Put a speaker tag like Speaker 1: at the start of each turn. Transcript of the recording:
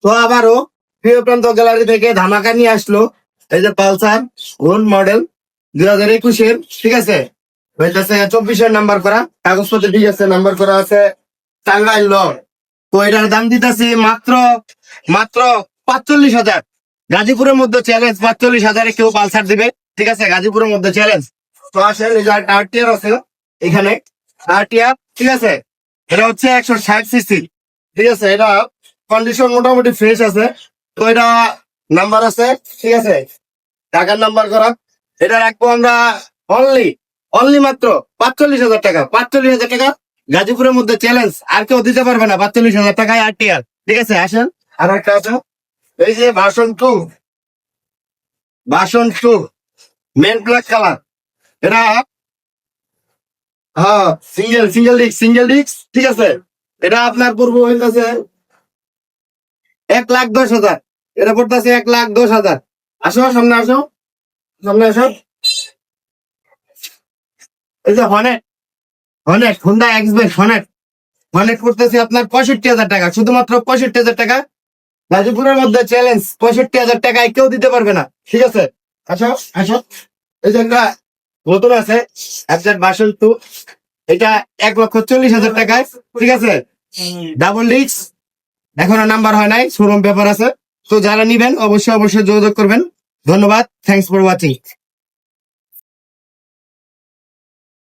Speaker 1: তো আবারও প্রিয় প্রান্ত গ্যালারি থেকে ধামাকা নিয়ে আসলো এই যে পালসার ওন মডেল 2021-এর, ঠিক আছে। হইতেছে 24-এর নাম্বার করা, কাগজপত্র ঠিক আছে, নাম্বার করা আছে টাঙ্গাইল ল। তো এটার দাম দিতেছি মাত্র মাত্র 45,000। গাজীপুরের মধ্যে চ্যালেঞ্জ, 45,000-এ কেউ পালসার দিবে, ঠিক আছে, গাজীপুরের মধ্যে চ্যালেঞ্জ। তো আসেন, এই যে আরটিআর আছে এখানে, আরটিআর, ঠিক আছে। এটা হচ্ছে 160 সিসি, ঠিক আছে। এটা কন্ডিশন মোটামুটি ফ্রেশ আছে। তো এটা নাম্বার আছে, ঠিক আছে, টাকার নাম্বার করা। এটা রাখবো আমরা অনলি অনলি মাত্র 45,000 টাকা। 45,000 টাকা গাজীপুরের মধ্যে চ্যালেঞ্জ, আর কেউ দিতে পারবে না 45,000 টাকায় আরটিআর, ঠিক আছে। আসেন, আর একটা আছে এই যে ভার্সন 2 মেন ব্ল্যাক কালার। এটা হ্যাঁ সিঙ্গেল ডিস্ক, ঠিক আছে। এটা আপনার পূর্ব হইতেছে 1,10,000। এটা পড়তেছে 1,10,000। আসো সামনে, আসো সামনে, আসো। এই যে হনেট, হুন্ডা এক্সবেক হনেট করতেছে আপনার 65,000 টাকা, শুধুমাত্র 65,000 টাকা। গাজীপুরের মধ্যে চ্যালেঞ্জ, 65,000 টাকায় কেউ দিতে পারবে না, ঠিক আছে। আসো আসো, এই যে একটা নতুন আছে ভার্সন 2। এটা 1,40,000 টাকায়, ঠিক আছে, ডাবল ডিস্ক। এখনো নাম্বার হয় নাই, শোরুম পেপার আছে। তো যারা নিবেন অবশ্যই যোগাযোগ করবেন। ধন্যবাদ, থ্যাংকস ফর ওয়াচিং।